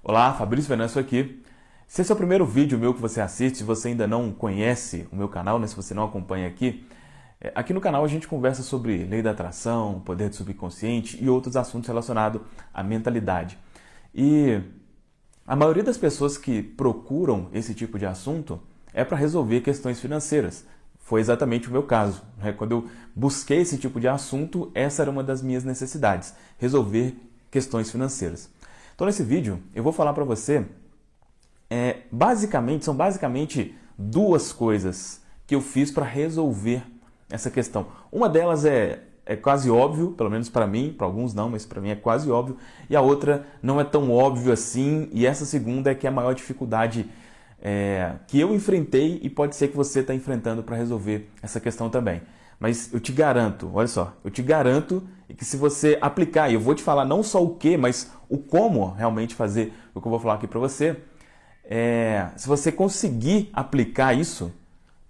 Olá, Fabrício Venâncio aqui. Se esse é o primeiro vídeo meu que você assiste, se você ainda não conhece o meu canal, se você não acompanha aqui no canal a gente conversa sobre lei da atração, poder do subconsciente e outros assuntos relacionados à mentalidade. E a maioria das pessoas que procuram esse tipo de assunto é para resolver questões financeiras. Foi exatamente o meu caso. Quando eu busquei esse tipo de assunto, essa era uma das minhas necessidades, resolver questões financeiras. Então nesse vídeo eu vou falar para você, são basicamente duas coisas que eu fiz para resolver essa questão. Uma delas é quase óbvio, pelo menos para mim, para alguns não, mas para mim é quase óbvio, e a outra não é tão óbvio assim, e essa segunda é que é a maior dificuldade que eu enfrentei e pode ser que você está enfrentando para resolver essa questão também. Mas eu te garanto, olha só, eu te garanto que se você aplicar, e eu vou te falar não só o que, mas o como realmente fazer o que eu vou falar aqui para você, se você conseguir aplicar isso,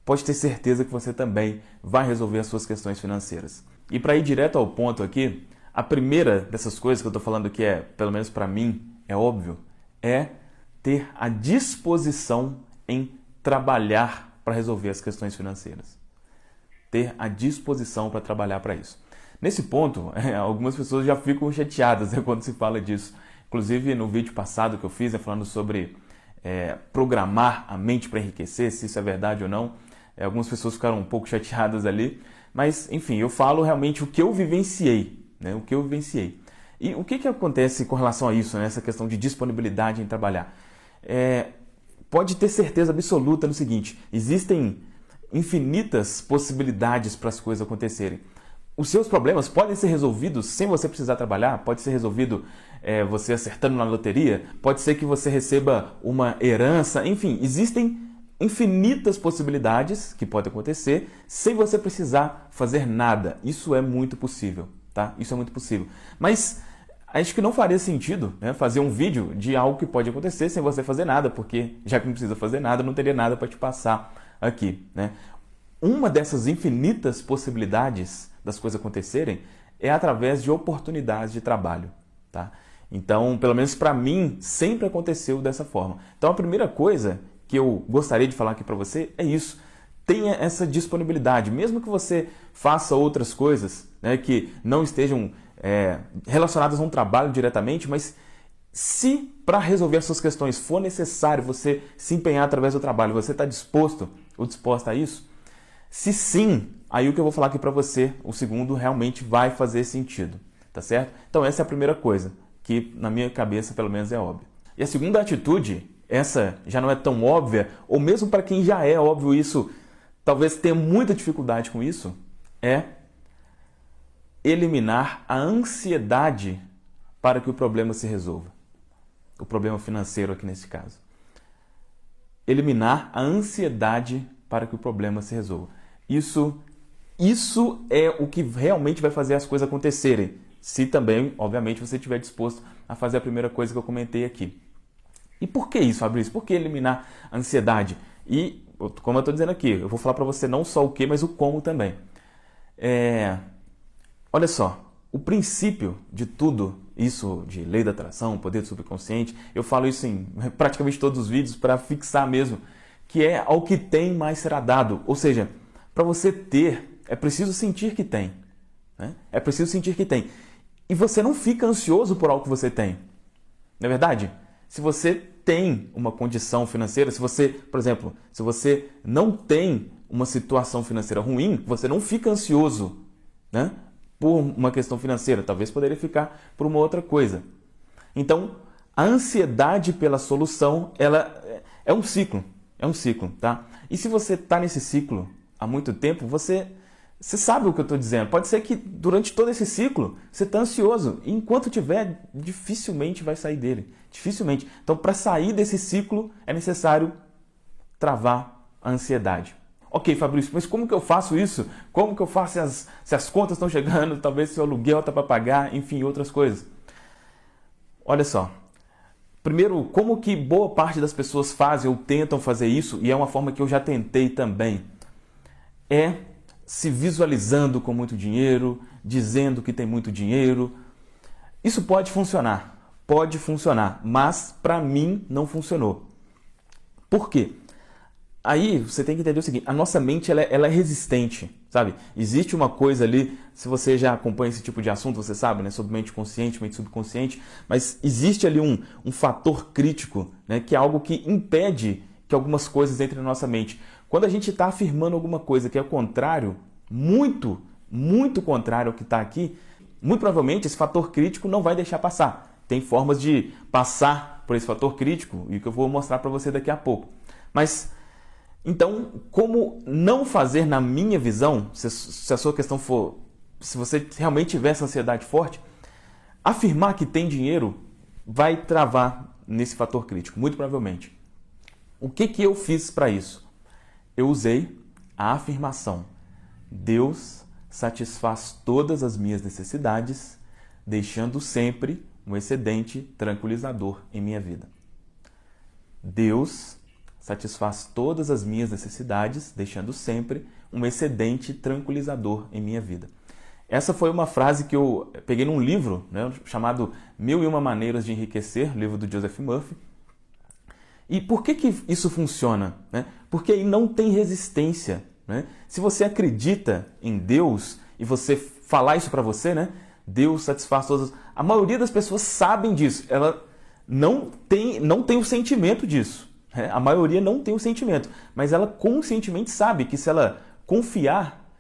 pode ter certeza que você também vai resolver as suas questões financeiras. E para ir direto ao ponto aqui, a primeira dessas coisas que eu estou falando que pelo menos para mim, é óbvio, é ter a disposição em trabalhar para resolver as questões financeiras. Ter a disposição para trabalhar para isso. Nesse ponto, algumas pessoas já ficam chateadas quando se fala disso. Inclusive, no vídeo passado que eu fiz, falando sobre programar a mente para enriquecer, se isso é verdade ou não, algumas pessoas ficaram um pouco chateadas ali. Mas, enfim, eu falo realmente o que eu vivenciei. O que eu vivenciei. E o que acontece com relação a isso, essa questão de disponibilidade em trabalhar? Pode ter certeza absoluta no seguinte: existem infinitas possibilidades para as coisas acontecerem. Os seus problemas podem ser resolvidos sem você precisar trabalhar, pode ser resolvido você acertando na loteria, pode ser que você receba uma herança, enfim, existem infinitas possibilidades que podem acontecer sem você precisar fazer nada. Isso é muito possível, tá? Isso é muito possível. Mas acho que não faria sentido fazer um vídeo de algo que pode acontecer sem você fazer nada, porque já que não precisa fazer nada, não teria nada para te passar aqui. Uma dessas infinitas possibilidades das coisas acontecerem é através de oportunidades de trabalho. Tá? Então, pelo menos para mim, sempre aconteceu dessa forma. Então, a primeira coisa que eu gostaria de falar aqui para você é isso. Tenha essa disponibilidade, mesmo que você faça outras coisas que não estejam relacionadas a um trabalho diretamente, mas se para resolver as suas questões for necessário você se empenhar através do trabalho, você está disposto ou disposta a isso? Se sim, aí o que eu vou falar aqui para você, o segundo, realmente vai fazer sentido, tá certo? Então essa é a primeira coisa, que na minha cabeça pelo menos é óbvia. E a segunda atitude, essa já não é tão óbvia, ou mesmo para quem já é óbvio isso, talvez tenha muita dificuldade com isso, é eliminar a ansiedade para que o problema se resolva. O problema financeiro aqui nesse caso. Eliminar a ansiedade para que o problema se resolva. Isso é o que realmente vai fazer as coisas acontecerem. Se também, obviamente, você estiver disposto a fazer a primeira coisa que eu comentei aqui. E por que isso, Fabrício? Por que eliminar a ansiedade? E, como eu estou dizendo aqui, eu vou falar para você não só o que, mas o como também. Olha só, o princípio de tudo isso, de lei da atração, poder do subconsciente, eu falo isso em praticamente todos os vídeos para fixar mesmo, que é ao que tem mais será dado. Ou seja, para você ter, é preciso sentir que tem. É preciso sentir que tem. E você não fica ansioso por algo que você tem. Não é verdade? Se você tem uma condição financeira, se você, por exemplo, se você não tem uma situação financeira ruim, você não fica ansioso, por uma questão financeira. Talvez poderia ficar por uma outra coisa. Então, a ansiedade pela solução, ela é um ciclo. É um ciclo, tá? E se você está nesse ciclo há muito tempo, você sabe o que eu estou dizendo. Pode ser que durante todo esse ciclo você está ansioso. E enquanto tiver, dificilmente vai sair dele. Dificilmente. Então, para sair desse ciclo, é necessário travar a ansiedade. Ok, Fabrício, mas como que eu faço isso? Como que eu faço se as contas estão chegando, talvez se o aluguel está para pagar, enfim, outras coisas? Olha só. Primeiro, como que boa parte das pessoas fazem ou tentam fazer isso, e é uma forma que eu já tentei também, é se visualizando com muito dinheiro, dizendo que tem muito dinheiro. Isso pode funcionar, pode funcionar, mas para mim não funcionou. Por quê? Aí você tem que entender o seguinte, a nossa mente ela é resistente, sabe? Existe uma coisa ali, se você já acompanha esse tipo de assunto, você sabe, né? Sobre mente consciente, mente subconsciente, mas existe ali um fator crítico, né? Que é algo que impede que algumas coisas entrem na nossa mente. Quando a gente está afirmando alguma coisa que é o contrário, muito contrário ao que está aqui, muito provavelmente esse fator crítico não vai deixar passar. Tem formas de passar por esse fator crítico e que eu vou mostrar para você daqui a pouco. Mas, então, como não fazer na minha visão, se a sua questão for, se você realmente tiver essa ansiedade forte, afirmar que tem dinheiro vai travar nesse fator crítico, muito provavelmente. O que eu fiz para isso? Eu usei a afirmação: Deus satisfaz todas as minhas necessidades, deixando sempre um excedente tranquilizador em minha vida. Deus satisfaz todas as minhas necessidades, deixando sempre um excedente tranquilizador em minha vida. Essa foi uma frase que eu peguei num livro, né, chamado 1001 Maneiras de Enriquecer, livro do Joseph Murphy. E por que isso funciona? Né? Porque aí não tem resistência. Né? Se você acredita em Deus e você falar isso para você, né? Deus satisfaz todas. A maioria das pessoas sabem disso. Ela não tem o sentimento disso. Né? A maioria não tem o sentimento. Mas ela conscientemente sabe que se ela confiar,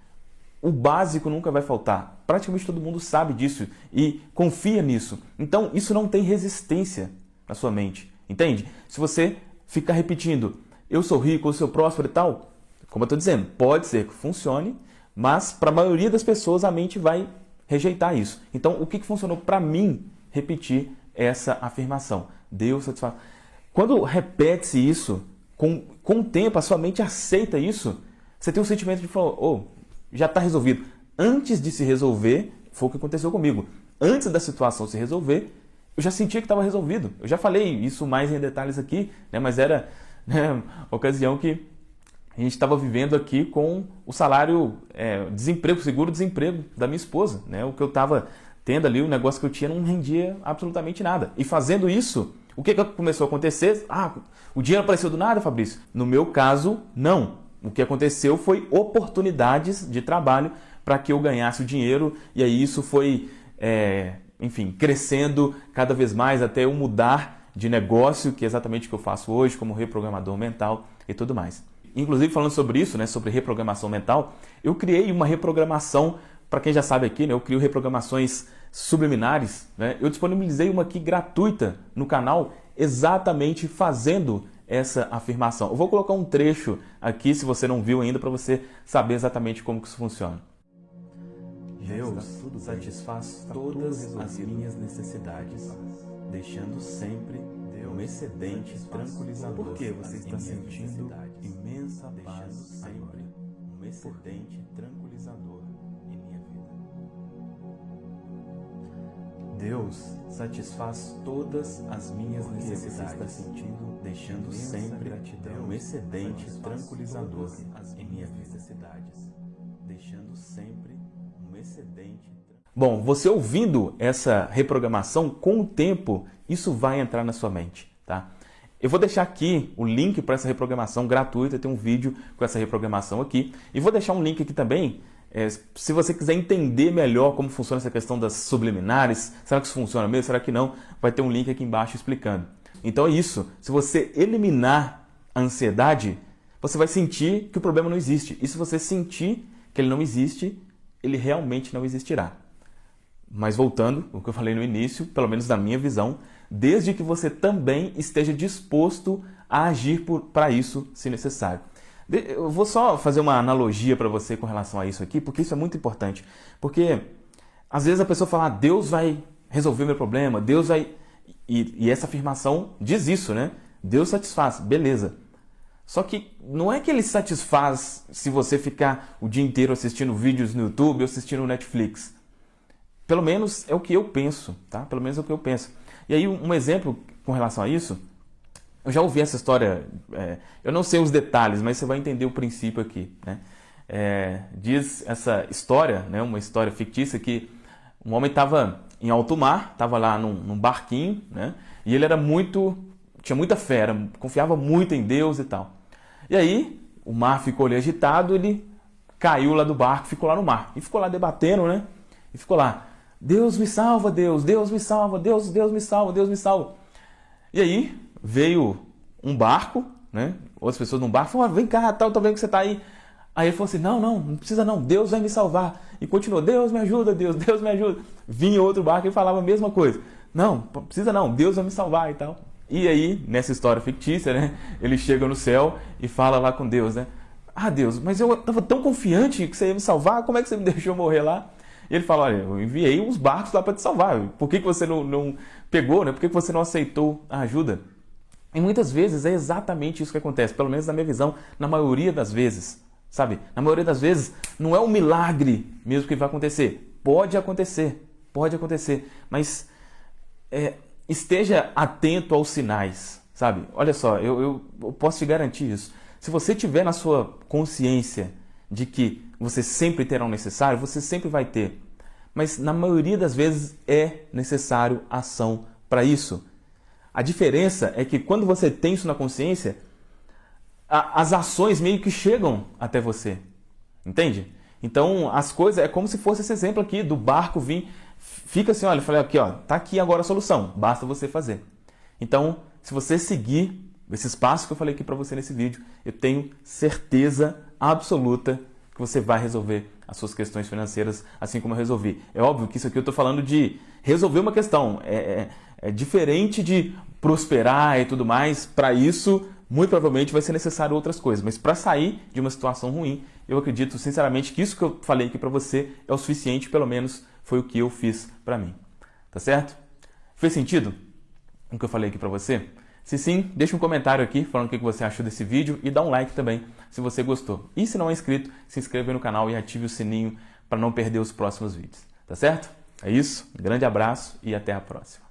o básico nunca vai faltar. Praticamente todo mundo sabe disso e confia nisso. Então, isso não tem resistência na sua mente. Entende? Se você ficar repetindo, eu sou rico, eu sou próspero e tal, como eu estou dizendo, pode ser que funcione, mas para a maioria das pessoas a mente vai rejeitar isso. Então, o que funcionou para mim repetir essa afirmação? Deus satisfaz. Quando repete-se isso, com o tempo a sua mente aceita isso, você tem um sentimento de falar, já está resolvido. Antes de se resolver, foi o que aconteceu comigo. Antes da situação se resolver, eu já sentia que estava resolvido. Eu já falei isso mais em detalhes aqui, né? Mas era, né, uma ocasião que a gente estava vivendo aqui com o salário, desemprego, seguro-desemprego da minha esposa. Né? O que eu estava tendo ali, o negócio que eu tinha não rendia absolutamente nada. E fazendo isso, o que começou a acontecer? O dinheiro apareceu do nada, Fabrício? No meu caso, não. O que aconteceu foi oportunidades de trabalho para que eu ganhasse o dinheiro. E aí isso foi, crescendo cada vez mais até eu mudar de negócio, que é exatamente o que eu faço hoje como reprogramador mental e tudo mais. Inclusive, falando sobre isso, né, sobre reprogramação mental, eu criei uma reprogramação, para quem já sabe aqui, né, eu crio reprogramações subliminares. Né, eu disponibilizei uma aqui gratuita no canal, exatamente fazendo essa afirmação. Eu vou colocar um trecho aqui, se você não viu ainda, para você saber exatamente como que isso funciona. Deus satisfaz todas as minhas necessidades, deixando sempre um excedente tranquilizador. Por que você está sentindo imensa paz sempre? Um excedente tranquilizador em minha vida. Deus satisfaz todas as minhas necessidades. Você está sentindo, deixando sempre um excedente tranquilizador em minha vida. Deixando sempre um excedente. Bom, você ouvindo essa reprogramação, com o tempo, isso vai entrar na sua mente, tá? Eu vou deixar aqui o link para essa reprogramação gratuita, tem um vídeo com essa reprogramação aqui. E vou deixar um link aqui também, se você quiser entender melhor como funciona essa questão das subliminares, será que isso funciona mesmo, será que não? Vai ter um link aqui embaixo explicando. Então é isso, se você eliminar a ansiedade, você vai sentir que o problema não existe. E se você sentir que ele não existe, ele realmente não existirá. Mas voltando ao que eu falei no início, pelo menos da minha visão, desde que você também esteja disposto a agir para isso, se necessário. Eu vou só fazer uma analogia para você com relação a isso aqui, porque isso é muito importante. Porque às vezes a pessoa fala, Deus vai resolver meu problema, Deus vai... E essa afirmação diz isso, né? Deus satisfaz, beleza. Só que não é que ele satisfaz se você ficar o dia inteiro assistindo vídeos no YouTube ou assistindo no Netflix. Pelo menos é o que eu penso, tá? Pelo menos é o que eu penso. E aí um exemplo com relação a isso, eu já ouvi essa história, eu não sei os detalhes, mas você vai entender o princípio aqui, né? Diz essa história, né, uma história fictícia, que um homem estava em alto mar, estava lá num barquinho, né? E ele tinha muita fé, confiava muito em Deus e tal. E aí, o mar ficou ali agitado, ele caiu lá do barco, ficou lá no mar. E ficou lá debatendo, né? E ficou lá, Deus me salva, Deus me salva, Deus me salva, Deus me salva. E aí, veio um barco, né? Outras pessoas num barco falaram, vem cá, tô vendo que você tá aí. Aí ele falou assim, não precisa não, Deus vai me salvar. E continuou, Deus me ajuda, Deus me ajuda. Vinha outro barco e falava a mesma coisa. Não precisa não, Deus vai me salvar e tal. E aí, nessa história fictícia, né, ele chega no céu e fala lá com Deus, né? Ah, Deus, mas eu estava tão confiante que você ia me salvar, como é que você me deixou morrer lá? E ele fala, olha, eu enviei uns barcos lá para te salvar, por que você não pegou, né? Por que você não aceitou a ajuda? E muitas vezes é exatamente isso que acontece, pelo menos na minha visão, na maioria das vezes, sabe? Na maioria das vezes, não é um milagre mesmo que vai acontecer. Pode acontecer, mas esteja atento aos sinais, sabe? Olha só, eu posso te garantir isso. Se você tiver na sua consciência de que você sempre terá o necessário, você sempre vai ter. Mas na maioria das vezes é necessário ação para isso. A diferença é que quando você tem isso na consciência, as ações meio que chegam até você. Entende? Então as coisas, é como se fosse esse exemplo aqui do barco vir. Fica assim, olha, eu falei aqui, ó, tá aqui agora a solução, basta você fazer. Então, se você seguir esses passos que eu falei aqui para você nesse vídeo, eu tenho certeza absoluta que você vai resolver as suas questões financeiras assim como eu resolvi. É óbvio que isso aqui eu estou falando de resolver uma questão, é diferente de prosperar e tudo mais. Para isso, muito provavelmente vai ser necessário outras coisas, mas para sair de uma situação ruim, eu acredito sinceramente que isso que eu falei aqui para você é o suficiente, pelo menos foi o que eu fiz para mim. Tá certo? Fez sentido o que eu falei aqui para você? Se sim, deixa um comentário aqui falando o que você achou desse vídeo e dá um like também se você gostou. E se não é inscrito, se inscreva no canal e ative o sininho para não perder os próximos vídeos. Tá certo? É isso, um grande abraço e até a próxima.